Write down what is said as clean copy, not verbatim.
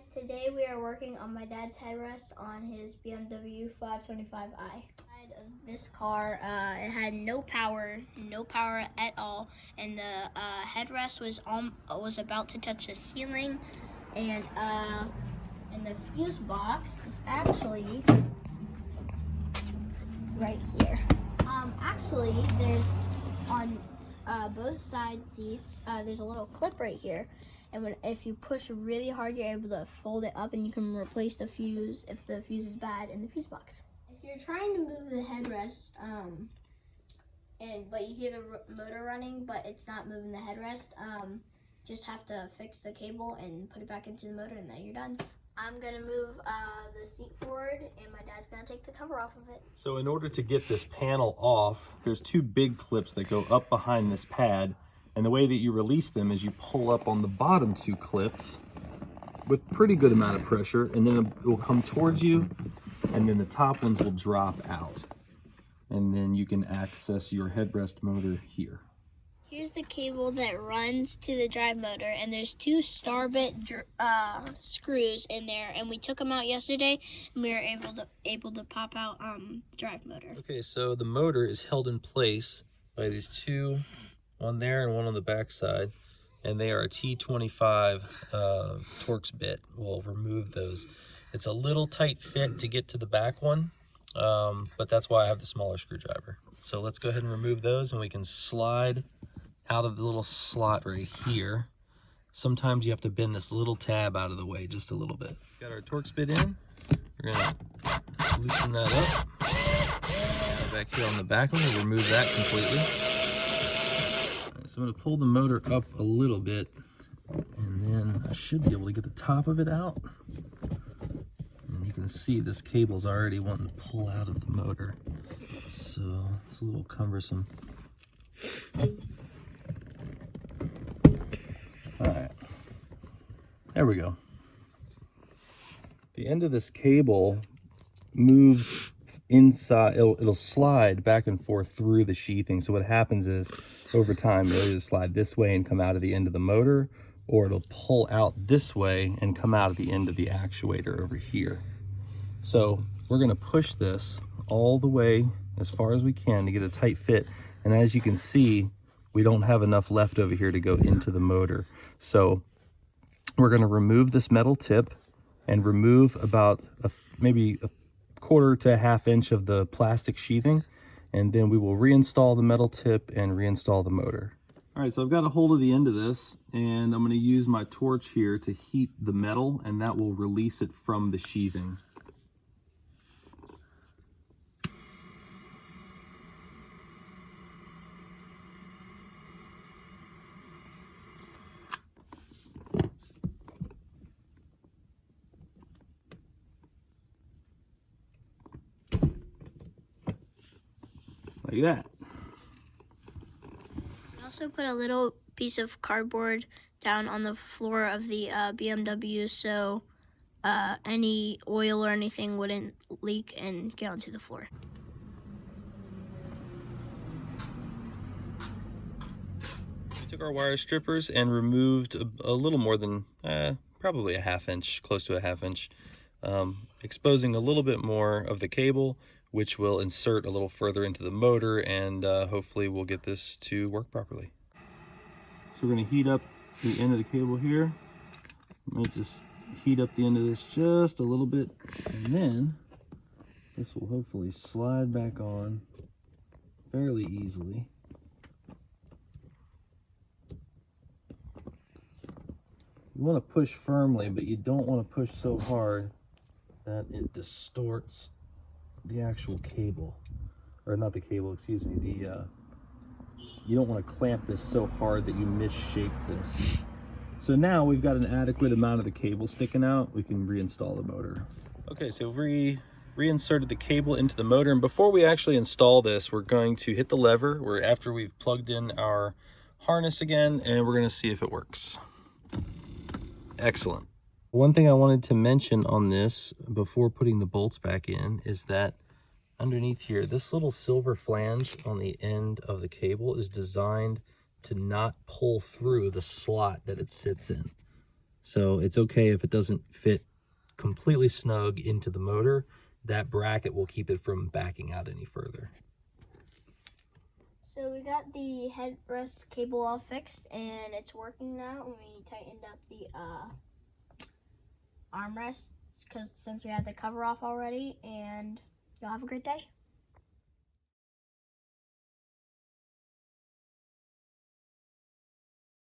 guys, today we are working on my dad's headrest on his BMW 525i. This car, it had no power at all, and the headrest was about to touch the ceiling, and the fuse box is actually right here. Actually, there's on both side seats, there's a little clip right here, and if you push really hard, you're able to fold it up and you can replace the fuse if the fuse is bad in the fuse box. If you're trying to move the headrest, but you hear the motor running, but it's not moving the headrest, just have to fix the cable and put it back into the motor, and then you're done. I'm gonna move the seat forward, and my dad's gonna take the cover off of it. So in order to get this panel off, there's two big clips that go up behind this pad, and the way that you release them is you pull up on the bottom two clips with pretty good amount of pressure, and then it will come towards you, and then the top ones will drop out, and then you can access your headrest motor here. Here's the cable that runs to the drive motor, and there's two Starbit screws in there, and we took them out yesterday, and we were able to pop out drive motor. Okay, so the motor is held in place by these two, one there and one on the back side, and they are a T25 Torx bit. We'll remove those. It's a little tight fit to get to the back one, but that's why I have the smaller screwdriver. So let's go ahead and remove those, and we can slide out of the little slot right here. Sometimes you have to bend this little tab out of the way just a little bit. Got our Torx bit in. We're gonna loosen that up. Back here on the back one, we'll remove that completely. All right, so I'm gonna pull the motor up a little bit, and then I should be able to get the top of it out. And you can see this cable's already wanting to pull out of the motor, so it's a little cumbersome. All right, there we go. The end of this cable moves inside, it'll slide back and forth through the sheathing. So what happens is, over time, it'll either slide this way and come out of the end of the motor, or it'll pull out this way and come out of the end of the actuator over here. So we're gonna push this all the way as far as we can to get a tight fit. And as you can see, we don't have enough left over here to go into the motor. So we're going to remove this metal tip and remove about maybe a quarter to a half inch of the plastic sheathing, and then we will reinstall the metal tip and reinstall the motor. All right, so I've got a hold of the end of this, and I'm going to use my torch here to heat the metal, and that will release it from the sheathing. Like that. I also put a little piece of cardboard down on the floor of the BMW, so any oil or anything wouldn't leak and get onto the floor. We took our wire strippers and removed a little more than probably a half inch, close to a half inch, exposing a little bit more of the cable, which will insert a little further into the motor, and hopefully we'll get this to work properly. So we're going to heat up the end of the cable here. Might just heat up the end of this just a little bit, and then this will hopefully slide back on fairly easily. You want to push firmly, but you don't want to push so hard that it distorts the actual cable, or not the cable, excuse me, you don't want to clamp this so hard that you misshape this. So now we've got an adequate amount of the cable sticking out, we can reinstall the motor. Okay, so we reinserted the cable into the motor, and before we actually install this, we're going to hit the lever after we've plugged in our harness again, and we're going to see if it works. Excellent. One thing I wanted to mention on this before putting the bolts back in is that underneath here, this little silver flange on the end of the cable is designed to not pull through the slot that it sits in. So it's okay if it doesn't fit completely snug into the motor. That bracket will keep it from backing out any further. So we got the headrest cable all fixed and it's working now. We tightened up the armrests since we had the cover off already, and y'all have a great day.